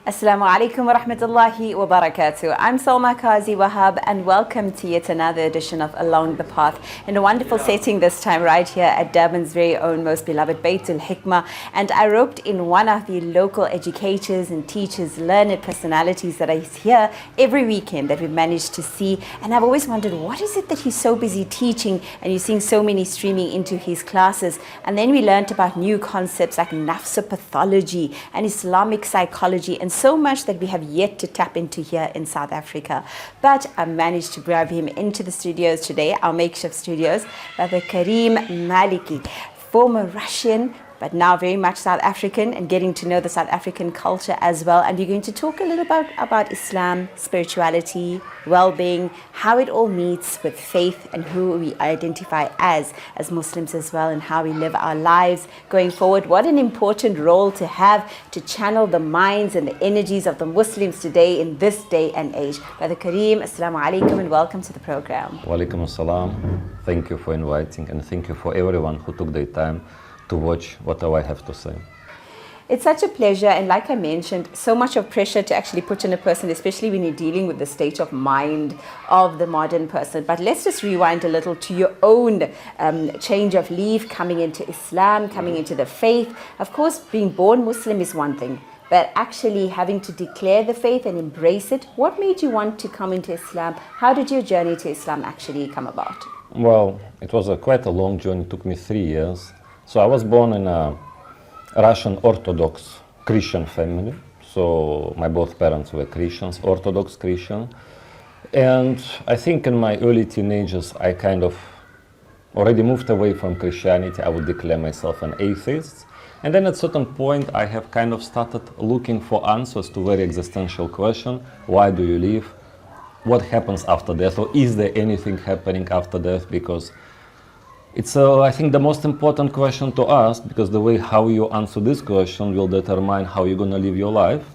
Assalamu alaikum wa rahmatullahi wa barakatuh. I'm Salma Qazi Wahab and welcome to yet another edition of Along the Path in a wonderful setting this time right here at Durban's very own most beloved Baitul Hikmah. And I roped in one of the local educators and teachers, learned personalities that are here every weekend that we've managed to see. And I've always wondered, what is it that he's so busy teaching and you're seeing so many streaming into his classes? And then we learned about new concepts like nafsa and Islamic psychology and so much that we have yet to tap into here in South Africa. But I managed to grab him into the studios today, our makeshift studios, by the Kareem Maliki, former Russian, but now very much South African, and getting to know the South African culture as well. And we're going to talk a little about Islam, spirituality, well-being, how it all meets with faith and who we identify as Muslims as well, and how we live our lives going forward. What an important role to have to channel the minds and the energies of the Muslims today in this day and age. Brother Kareem, Assalamu alaikum and welcome to the program. Wa alaikum assalam. Thank you for inviting, and thank you for everyone who took their time to watch what I have to say. It's such a pleasure, and like I mentioned, so much of pressure to actually put in a person, especially when you're dealing with the state of mind of the modern person. But let's just rewind a little to your own change of leaf, coming into Islam, coming into the faith. Of course, being born Muslim is one thing, but actually having to declare the faith and embrace it. What made you want to come into Islam? How did your journey to Islam actually come about? Well, it was quite a long journey. It took me 3 years. So I was born in a Russian Orthodox Christian family. So my both parents were Christians, Orthodox Christian. And I think in my early teenagers, I kind of already moved away from Christianity. I would declare myself an atheist. And then at a certain point, I have kind of started looking for answers to very existential question. Why do you live? What happens after death? Or is there anything happening after death? Because it's, I think, the most important question to ask, because the way how you answer this question will determine how you're going to live your life.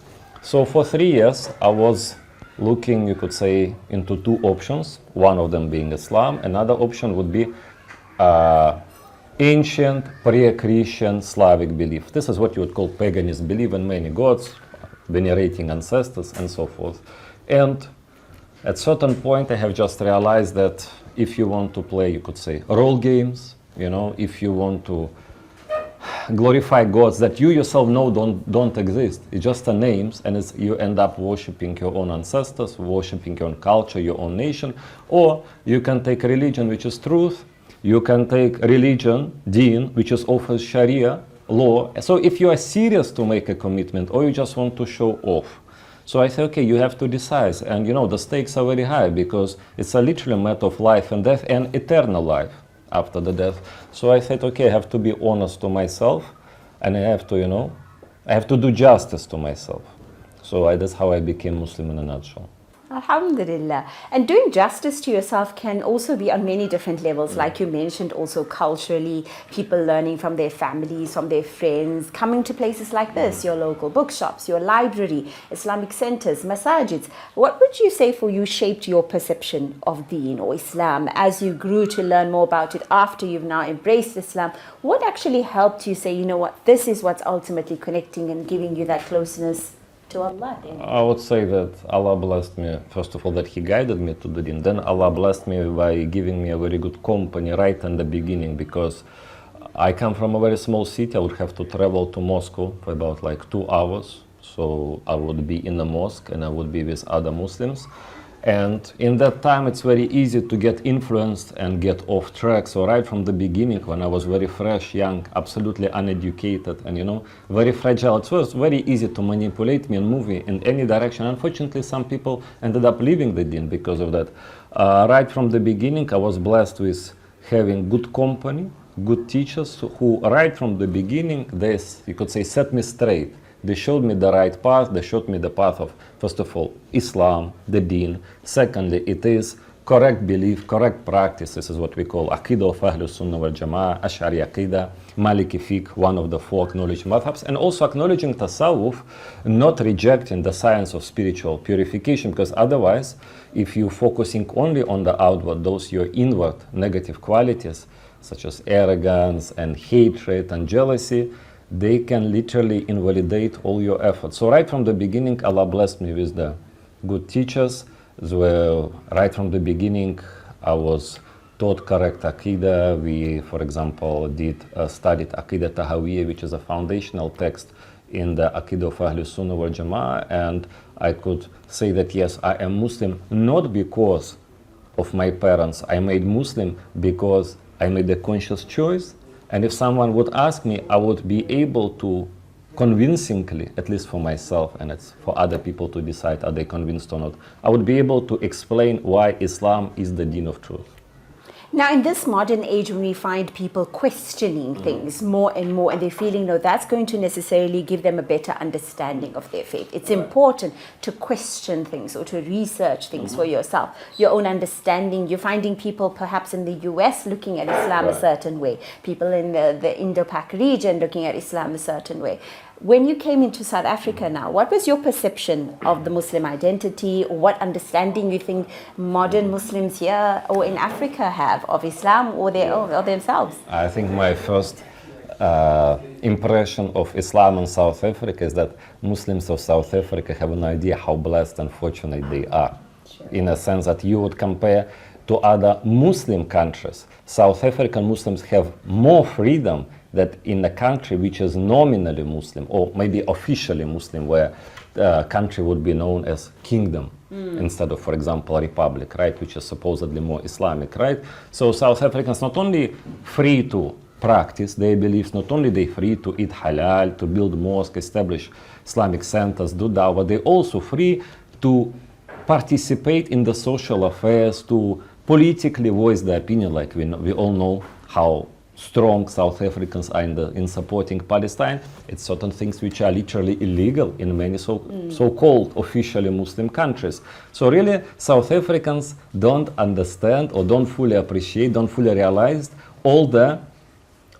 So for 3 years, I was looking, you could say, into two options, one of them being Islam. Another option would be ancient, pre-Christian Slavic belief. This is what you would call paganism, believe in many gods, venerating ancestors, and so forth. And at certain point, I have just realized that if you want to play, you could say, role games, you know, if you want to glorify gods that you yourself know don't exist, it's just a names, and you end up worshipping your own ancestors, worshipping your own culture, your own nation. Or you can take religion, which is truth. You can take religion, deen, which is offers Sharia law. So if you are serious to make a commitment, or you just want to show off. So I say, okay, you have to decide. And you know, the stakes are very high, because it's a literal matter of life and death and eternal life after the death. So I said, okay, I have to be honest to myself, and I have to, you know, I have to do justice to myself. So that's how I became Muslim in a nutshell. Alhamdulillah. And doing justice to yourself can also be on many different levels, like you mentioned, also culturally, people learning from their families, from their friends, coming to places like this, your local bookshops, your library, Islamic centers, masajids. What would you say for you shaped your perception of deen or Islam as you grew to learn more about it after you've now embraced Islam? What actually helped you say, you know what, this is what's ultimately connecting and giving you that closeness to Allah? I would say that Allah blessed me, first of all, that He guided me to the deen. Then Allah blessed me by giving me a very good company right in the beginning, because I come from a very small city. I would have to travel to Moscow for about like 2 hours. So I would be in the mosque and I would be with other Muslims. And in that time, it's very easy to get influenced and get off track. So right from the beginning, when I was very fresh, young, absolutely uneducated, and you know, very fragile, it was very easy to manipulate me and move me in any direction. Unfortunately, some people ended up leaving the deen because of that. Right from the beginning, I was blessed with having good company, good teachers who right from the beginning, they, you could say, set me straight. They showed me the right path. They showed me the path of, first of all, Islam, the deen. Secondly, it is correct belief, correct practice. This is what we call Aqidah of Ahlus Sunnah wal Jama'ah, Ash'ari Aqidah, Maliki fiqh, one of the 4 acknowledged madhabs, and also acknowledging tasawwuf, not rejecting the science of spiritual purification, because otherwise, if you're focusing only on the outward, those your inward negative qualities, such as arrogance and hatred and jealousy, they can literally invalidate all your efforts. So right from the beginning, Allah blessed me with the good teachers. Right from the beginning, I was taught correct Aqidah. We, for example, studied Aqidah Tahawiyya, which is a foundational text in the Aqidah of Ahlus Sunnah wal Jama'ah, and I could say that yes, I am Muslim not because of my parents. I made Muslim because I made a conscious choice, and if someone would ask me, I would be able to convincingly, at least for myself, and it's for other people to decide are they convinced or not, I would be able to explain why Islam is the deen of truth. Now, in this modern age, when we find people questioning things more and more, and they're feeling, no, that's going to necessarily give them a better understanding of their faith. It's important to question things or to research things for yourself, your own understanding. You're finding people perhaps in the US looking at Islam a certain way, people in the Indo-Pak region looking at Islam a certain way. When you came into South Africa now, what was your perception of the Muslim identity, or what understanding you think modern Muslims here or in Africa have of Islam or themselves? I think my first impression of Islam in South Africa is that Muslims of South Africa have an idea how blessed and fortunate they are. Sure. In a sense that you would compare to other Muslim countries. South African Muslims have more freedom that in a country which is nominally Muslim, or maybe officially Muslim, where the country would be known as kingdom instead of, for example, a republic, right, which is supposedly more Islamic, right? So South Africans not only free to practice their beliefs, not only they free to eat halal, to build mosques, establish Islamic centers, do dawah, they also free to participate in the social affairs, to politically voice their opinion, like we all know how strong South Africans are in supporting Palestine. It's certain things which are literally illegal in many so-called officially Muslim countries. So really, South Africans don't understand or don't fully appreciate, don't fully realize all the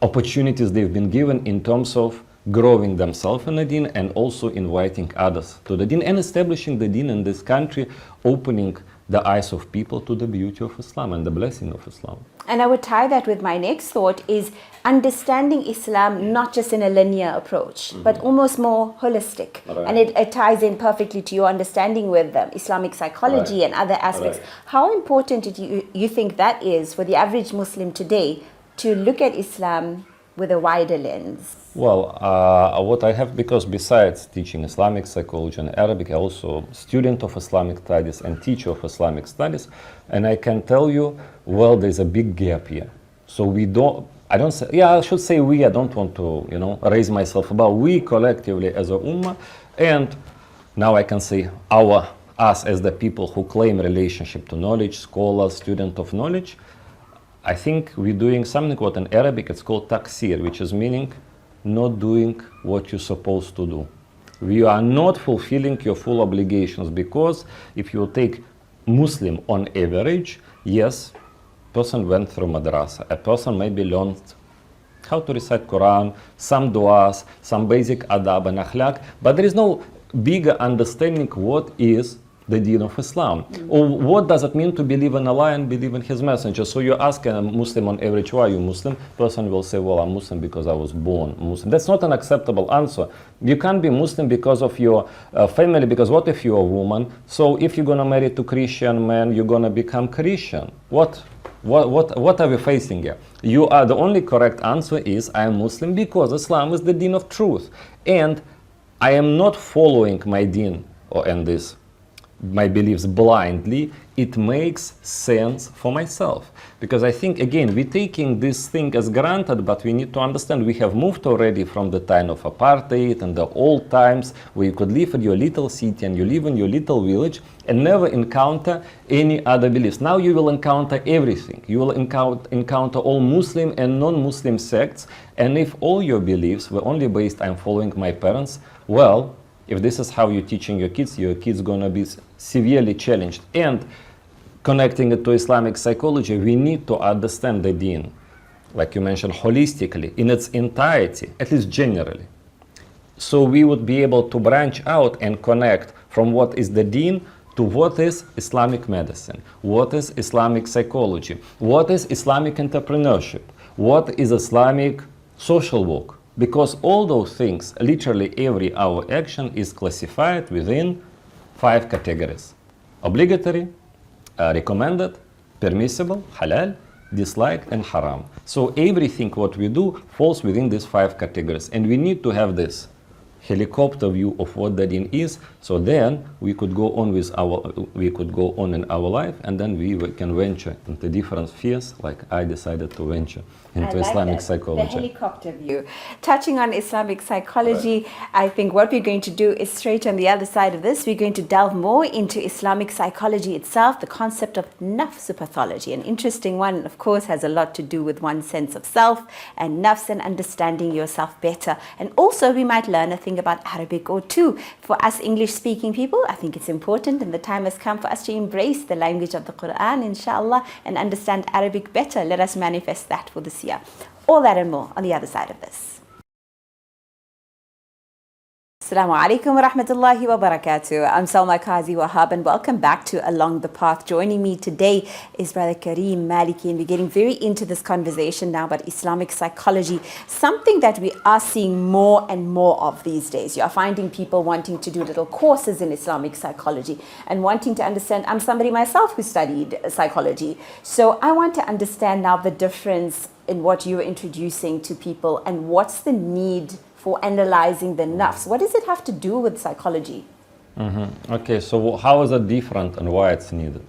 opportunities they've been given in terms of growing themselves in the deen and also inviting others to the deen and establishing the deen in this country, opening the eyes of people to the beauty of Islam and the blessing of Islam. And I would tie that with my next thought is understanding Islam not just in a linear approach, but almost more holistic. Right. And it ties in perfectly to your understanding with Islamic psychology and other aspects. Right. How important do you think that is for the average Muslim today to look at Islam with a wider lens? Well, what I have, because besides teaching Islamic psychology and Arabic, I'm also student of Islamic studies and teacher of Islamic studies, and I can tell you, well, there's a big gap here. So I should say we, I don't want to, raise myself above, we collectively as a ummah, and now I can say us as the people who claim relationship to knowledge, scholars, student of knowledge, I think we're doing something what in Arabic it's called taksir, which is meaning not doing what you're supposed to do. You are not fulfilling your full obligations, because if you take Muslim on average, yes, person went through madrasa, a person maybe learned how to recite Quran, some du'as, some basic adab and akhlaq, but there is no bigger understanding what is the deen of Islam, or what does it mean to believe in Allah and believe in His messenger. So you ask a Muslim on average, why are you Muslim? Person will say, well, I'm Muslim because I was born Muslim. That's not an acceptable answer. You can't be Muslim because of your family, because what if you're a woman? So if you're gonna marry to Christian man, you're gonna become Christian. What are we facing here? The only correct answer is, I am Muslim because Islam is the deen of truth, and I am not following my deen my beliefs blindly. It makes sense for myself, because I think, again, we're taking this thing as granted, but we need to understand we have moved already from the time of apartheid and the old times where you could live in your little city and you live in your little village and never encounter any other beliefs. Now you will encounter everything. You will encounter all Muslim and non-Muslim sects, and if all your beliefs were only based on following my parents, well, if this is how you're teaching your kids gonna be severely challenged. And connecting it to Islamic psychology, we need to understand the deen, like you mentioned, holistically, in its entirety, at least generally. So we would be able to branch out and connect from what is the deen to what is Islamic medicine, what is Islamic psychology, what is Islamic entrepreneurship, what is Islamic social work, Because all those things, literally every our action is classified within 5 categories. Obligatory, recommended, permissible, halal, disliked, and haram. So everything what we do falls within these 5 categories. And we need to have this helicopter view of what the deen is, so then we could go on in our life, and then we can venture into different spheres, like I decided to venture into Islamic psychology. The helicopter view. Touching on Islamic psychology, I think what we're going to do is straight on the other side of this, we're going to delve more into Islamic psychology itself, the concept of nafs pathology, an interesting one, of course, has a lot to do with one's sense of self and nafs and understanding yourself better. And also we might learn a thing about Arabic or two. For us English-speaking people, I think it's important, and the time has come for us to embrace the language of the Quran, inshallah, and understand Arabic better. Let us manifest that for this year. All that and more on the other side of this. Assalamu alaikum wa rahmatullahi wa barakatuh. I'm Salma Kazi Wahab, and welcome back to Along the Path. Joining me today is Brother Kareem, Maliki, and we're getting very into this conversation now about Islamic psychology, something that we are seeing more and more of these days. You are finding people wanting to do little courses in Islamic psychology and wanting to understand. I'm somebody myself who studied psychology, so I want to understand now the difference in what you're introducing to people and what's the need for analyzing the nafs. What does it have to do with psychology? Okay, so how is it different and why it's needed?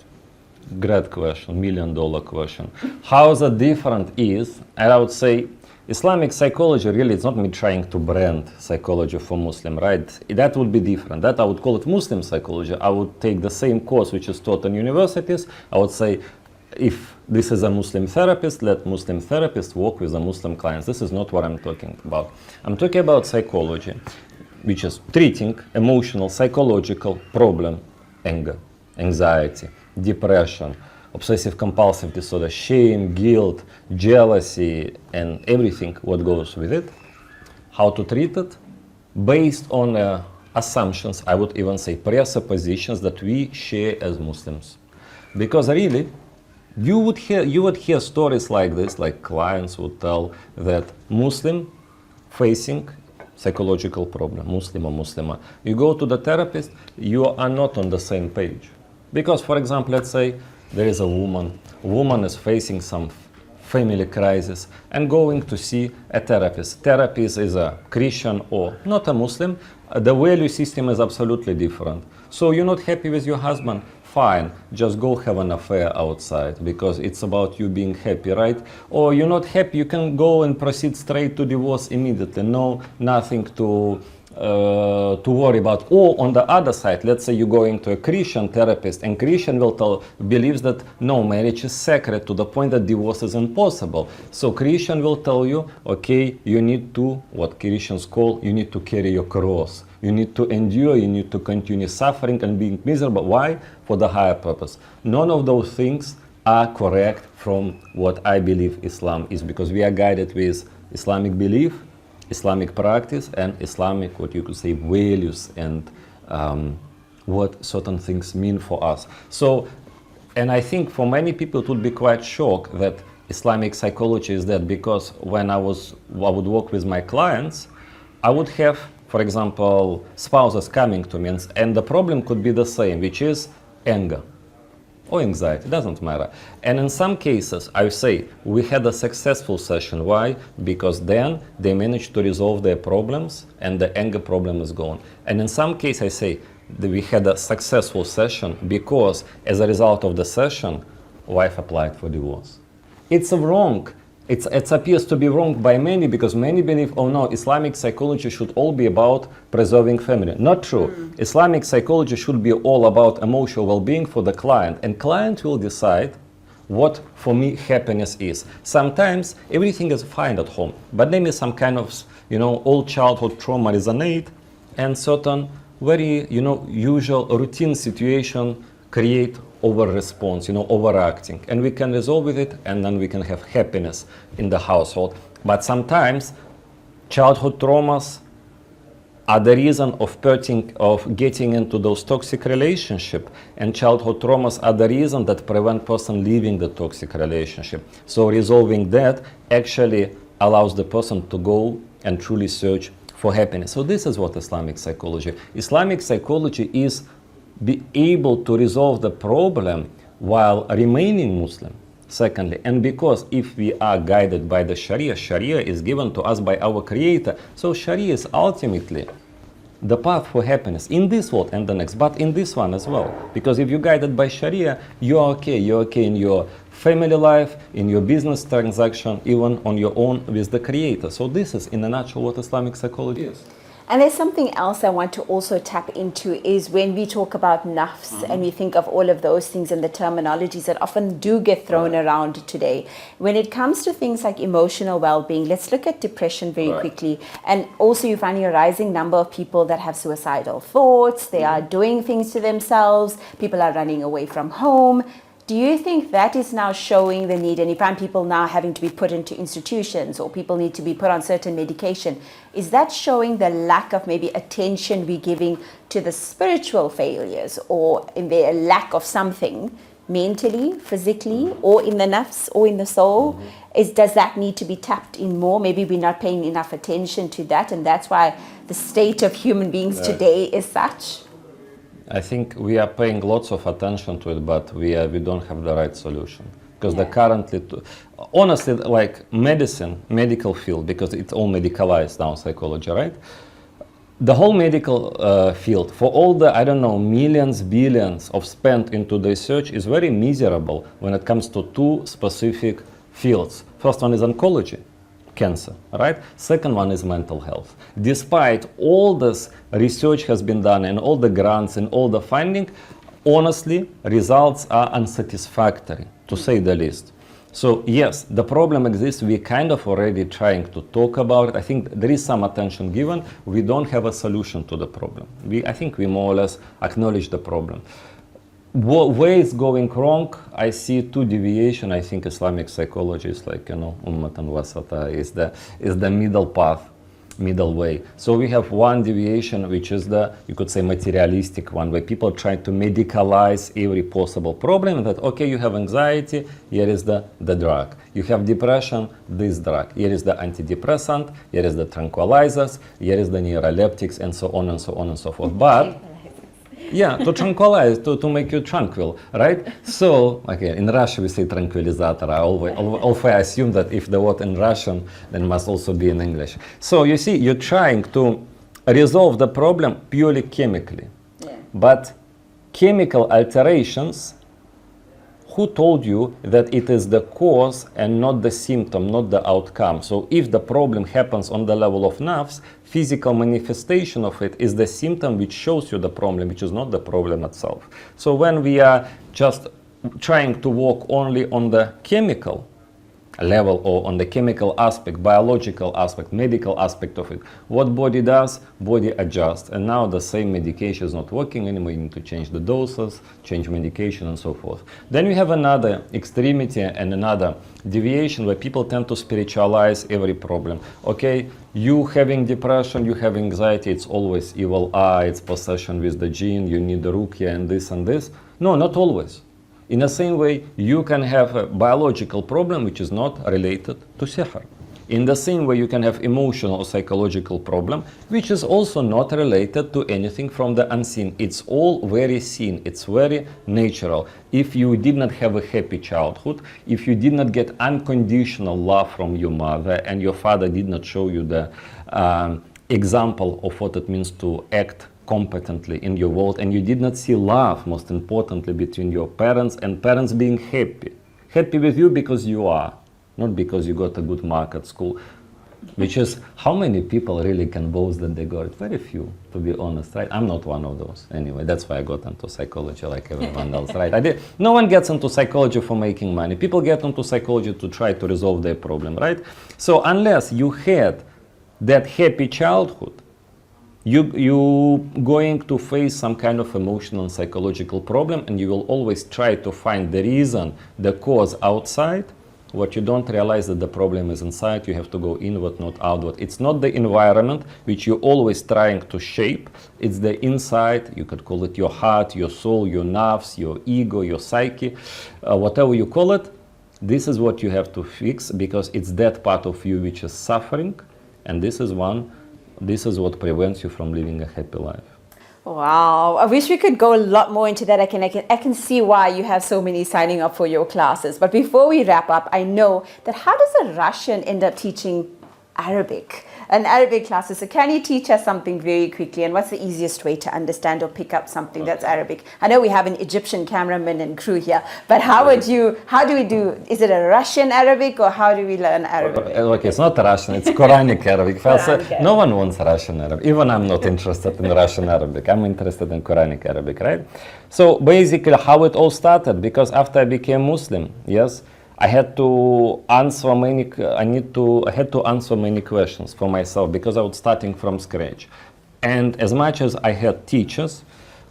Great question, $1 million question. How is it different is, and I would say, Islamic psychology really is not me trying to brand psychology for Muslim, right? That would be different. That I would call it Muslim psychology. I would take the same course which is taught in universities. I would say, if this is a Muslim therapist, let Muslim therapists work with the Muslim clients. This is not what I'm talking about. I'm talking about psychology, which is treating emotional, psychological problem, anger, anxiety, depression, obsessive compulsive disorder, shame, guilt, jealousy, and everything what goes with it. How to treat it? Based on assumptions, I would even say presuppositions that we share as Muslims. Because really, you would hear stories like this, like clients would tell that Muslim facing psychological problem, Muslim or Muslimah. You go to the therapist, you are not on the same page. Because, for example, let's say there is a woman is facing some family crisis and going to see a therapist. Therapist is a Christian or not a Muslim. The value system is absolutely different. So you're not happy with your husband? Fine, just go have an affair outside, because it's about you being happy, right? Or you're not happy, you can go and proceed straight to divorce immediately. No, nothing to worry about. Or on the other side, let's say you're going to a Christian therapist, and Christian believes that no, marriage is sacred to the point that divorce is impossible. So Christian will tell you, okay, you need to, what Christians call, you need to carry your cross. You need to endure, you need to continue suffering and being miserable. Why? For the higher purpose. None of those things are correct from what I believe Islam is, because we are guided with Islamic belief, Islamic practice, and Islamic, what you could say, values, and what certain things mean for us. So, and I think for many people it would be quite shocked that Islamic psychology is that, because when I would work with my clients, I would have, for example, spouses coming to me, and the problem could be the same, which is anger or anxiety, doesn't matter. And in some cases, I say, we had a successful session. Why? Because then they managed to resolve their problems and the anger problem is gone. And in some cases, I say, that we had a successful session because as a result of the session, wife applied for divorce. It's wrong. It appears to be wrong by many, because many believe, oh no, Islamic psychology should all be about preserving family. Not true. Islamic psychology should be all about emotional well-being for the client, and client will decide what for me happiness is. Sometimes everything is fine at home, but maybe some kind of, old childhood trauma resonate, and certain very, usual routine situation create over response, overacting, and we can resolve with it, and then we can have happiness in the household. But sometimes childhood traumas are the reason of getting into those toxic relationship, and childhood traumas are the reason that prevent person leaving the toxic relationship. So resolving that actually allows the person to go and truly search for happiness. So this is what Islamic psychology. Islamic psychology is be able to resolve the problem while remaining Muslim. Secondly, and because if we are guided by the Sharia, Sharia is given to us by our Creator. So Sharia is ultimately the path for happiness in this world and the next, but in this one as well. Because if you're guided by Sharia, you're okay. You're okay in your family life, in your business transaction, even on your own with the Creator. So this is, in a nutshell, what Islamic psychology is. And there's something else I want to also tap into is when we talk about nafs and we think of all of those things and the terminologies that often do get thrown around today. When it comes to things like emotional well-being, let's look at depression very quickly. And also you're finding a rising number of people that have suicidal thoughts. They are doing things to themselves. People are running away from home. Do you think that is now showing the need, and you find people now having to be put into institutions or people need to be put on certain medication, is that showing the lack of maybe attention we're giving to the spiritual failures or in their lack of something mentally, physically, or in the nafs or in the soul? Does that need to be tapped in more? Maybe we're not paying enough attention to that, and that's why the state of human beings today is such? I think we are paying lots of attention to it, but we don't have the right solution. Because the currently, honestly, like medicine, medical field, because it's all medicalized now, psychology, right? The whole medical field, for all the, I don't know, millions, billions of spent into the research is very miserable when it comes to two specific fields. First one is oncology. Cancer, right? Second one is mental health. Despite all this research has been done and all the grants and all the funding, honestly, results are unsatisfactory, to say the least. So yes, the problem exists. We're kind of already trying to talk about it. I think there is some attention given. We don't have a solution to the problem. I think we more or less acknowledge the problem. Where it's going wrong, I see two deviations. I think Islamic psychology is like, ummatan wasata, is the middle path, middle way. So we have one deviation, which is the, you could say, materialistic one, where people try to medicalize every possible problem. That, okay, you have anxiety, here is the drug. You have depression, this drug. Here is the antidepressant, here is the tranquilizers, here is the neuroleptics, and so on and so on and so forth. But yeah, to tranquilize, to make you tranquil, right? So, okay, in Russia we say tranquilizator. I always assume that if the word in Russian, then must also be in English. So you see, you're trying to resolve the problem purely chemically. Yeah. But chemical alterations, who told you that it is the cause and not the symptom, not the outcome? So if the problem happens on the level of nerves, physical manifestation of it is the symptom which shows you the problem, which is not the problem itself. So when we are just trying to work only on the chemical level or on the chemical aspect, biological aspect, medical aspect of it, what body does, body adjusts. And now the same medication is not working anymore. You need to change the doses, change medication, and so forth. Then we have another extremity and another deviation where people tend to spiritualize every problem. Okay, you having depression, you have anxiety, it's always evil eye, it's possession with the jinn, you need the ruqya and this and this. No, not always. In the same way, you can have a biological problem which is not related to sihr. In the same way, you can have emotional or psychological problem which is also not related to anything from the unseen. It's all very seen. It's very natural. If you did not have a happy childhood, if you did not get unconditional love from your mother and your father did not show you the example of what it means to act competently in your world, and you did not see love, most importantly, between your parents and parents being happy with you because you are, not because you got a good mark at school, which is how many people really can boast that they got it? Very few, to be honest, right? I'm not one of those. Anyway, that's why I got into psychology like everyone else, right? No one gets into psychology for making money. People get into psychology to try to resolve their problem, right? So unless you had that happy childhood, you're going to face some kind of emotional and psychological problem, and you will always try to find the reason, the cause outside. What you don't realize that the problem is inside. You have to go inward, not outward. It's not the environment which you're always trying to shape. It's the inside. You could call it your heart, your soul, your nerves, your ego, your psyche, whatever you call it. This is what you have to fix, because it's that part of you which is suffering. And this is what prevents you from living a happy life. Wow, I wish we could go a lot more into that. I can see why you have so many signing up for your classes. But before we wrap up, I know that how does a Russian end up teaching Arabic? An Arabic classes. So can you teach us something very quickly? And what's the easiest way to understand or pick up something that's Arabic? I know we have an Egyptian cameraman and crew here, but how do we do? Is it a Russian Arabic or how do we learn Arabic? Look, it's not Russian, it's Quranic Arabic. No one wants Russian Arabic. Even I'm not interested in Russian Arabic. I'm interested in Quranic Arabic, right? So basically how it all started, because after I became Muslim, yes, I had to answer many questions for myself because I was starting from scratch. And as much as I had teachers,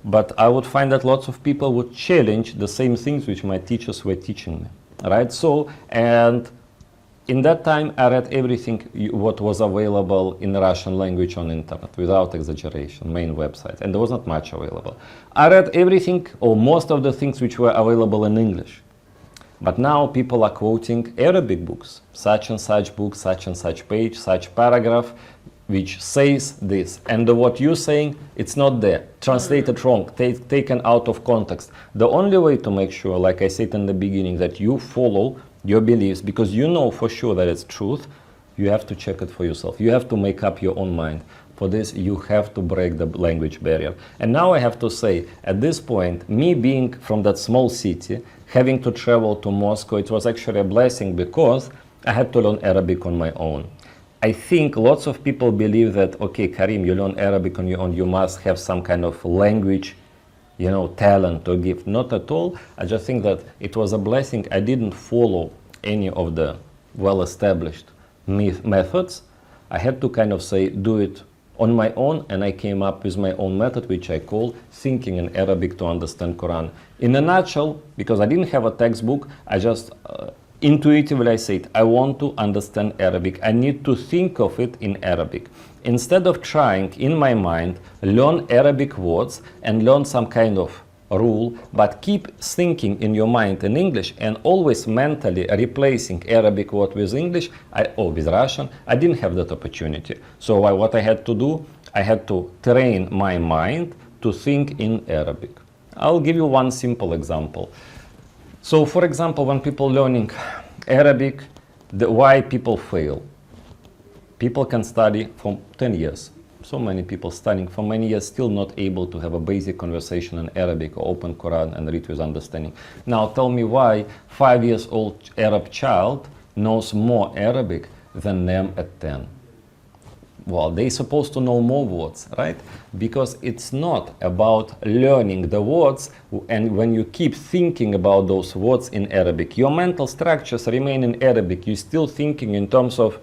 but I would find that lots of people would challenge the same things which my teachers were teaching me, right? So, and in that time I read everything what was available in Russian language on internet, without exaggeration, main website, and there was not much available. I read everything or most of the things which were available in English. But now people are quoting Arabic books, such and such book, such and such page, such paragraph, which says this. And what you're saying, it's not there, translated wrong, taken out of context. The only way to make sure, like I said in the beginning, that you follow your beliefs, because you know for sure that it's truth, you have to check it for yourself. You have to make up your own mind. For this, you have to break the language barrier. And now I have to say, at this point, me being from that small city, having to travel to Moscow, it was actually a blessing because I had to learn Arabic on my own. I think lots of people believe that, okay, Kareem, you learn Arabic on your own, you must have some kind of language, talent or gift. Not at all. I just think that it was a blessing. I didn't follow any of the well-established methods. I had to kind of say, do it on my own, and I came up with my own method, which I call thinking in Arabic to understand Quran. In a nutshell, because I didn't have a textbook, I just intuitively I said, I want to understand Arabic. I need to think of it in Arabic. Instead of trying in my mind, learn Arabic words and learn some kind of rule, but keep thinking in your mind in English and always mentally replacing Arabic word with English or with Russian, I didn't have that opportunity. So what I had to do, I had to train my mind to think in Arabic. I'll give you one simple example. So for example, when people learning Arabic, why people fail. People can study for 10 years. So many people studying for many years still not able to have a basic conversation in Arabic or open Quran and read with understanding. Now tell me why 5 years old Arab child knows more Arabic than them at 10. Well, they're supposed to know more words, right? Because it's not about learning the words, and when you keep thinking about those words in Arabic, your mental structures remain in Arabic. You're still thinking in terms of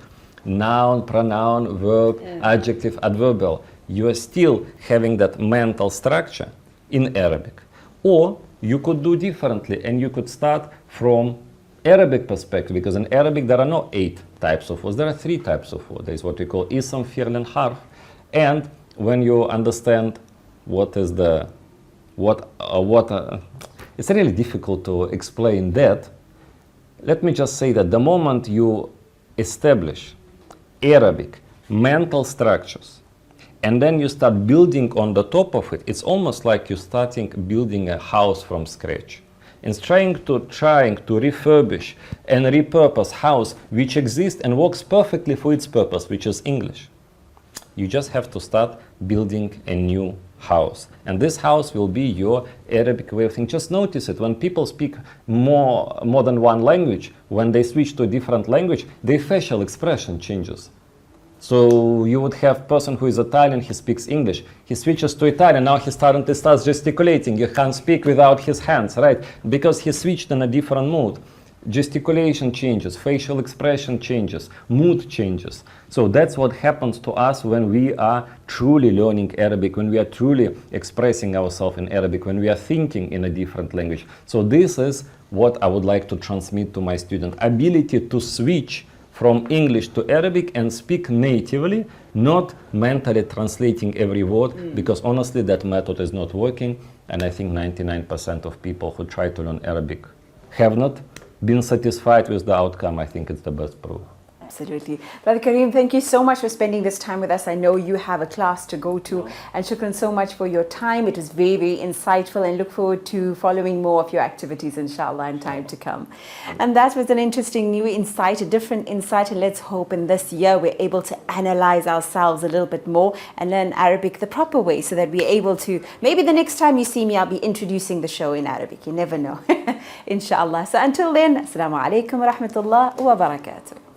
noun, pronoun, verb, adjective, adverbial. You are still having that mental structure in Arabic. Or you could do differently and you could start from Arabic perspective, because in Arabic there are no 8 types of words, there are 3 types of words. There is what we call ism, fi'l, and harf. And when you understand what is it's really difficult to explain that. Let me just say that the moment you establish Arabic mental structures and then you start building on the top of it, it's almost like you're starting building a house from scratch. And trying to refurbish and repurpose house which exists and works perfectly for its purpose, which is English. You just have to start building a new house. And this house will be your Arabic way of thinking. Just notice it. When people speak more than one language, when they switch to a different language, their facial expression changes. So you would have a person who is Italian, he speaks English. He switches to Italian, now he starts gesticulating. You can't speak without his hands, right? Because he switched in a different mood. Gesticulation changes, facial expression changes, mood changes. So that's what happens to us when we are truly learning Arabic, when we are truly expressing ourselves in Arabic, when we are thinking in a different language. So this is what I would like to transmit to my student. Ability to switch from English to Arabic and speak natively, not mentally translating every word, because honestly that method is not working, and I think 99% of people who try to learn Arabic have not been satisfied with the outcome. I think it's the best proof. Absolutely. Brother Kareem, thank you so much for spending this time with us. I know you have a class to go to, and shukran so much for your time. It was very, very insightful, and look forward to following more of your activities, inshallah, in time to come. And that was an interesting new insight, a different insight, and let's hope in this year we're able to analyze ourselves a little bit more and learn Arabic the proper way so that we're able to, maybe the next time you see me, I'll be introducing the show in Arabic. You never know. Inshallah. So until then, Assalamu alaikum wa rahmatullah wa barakatuh.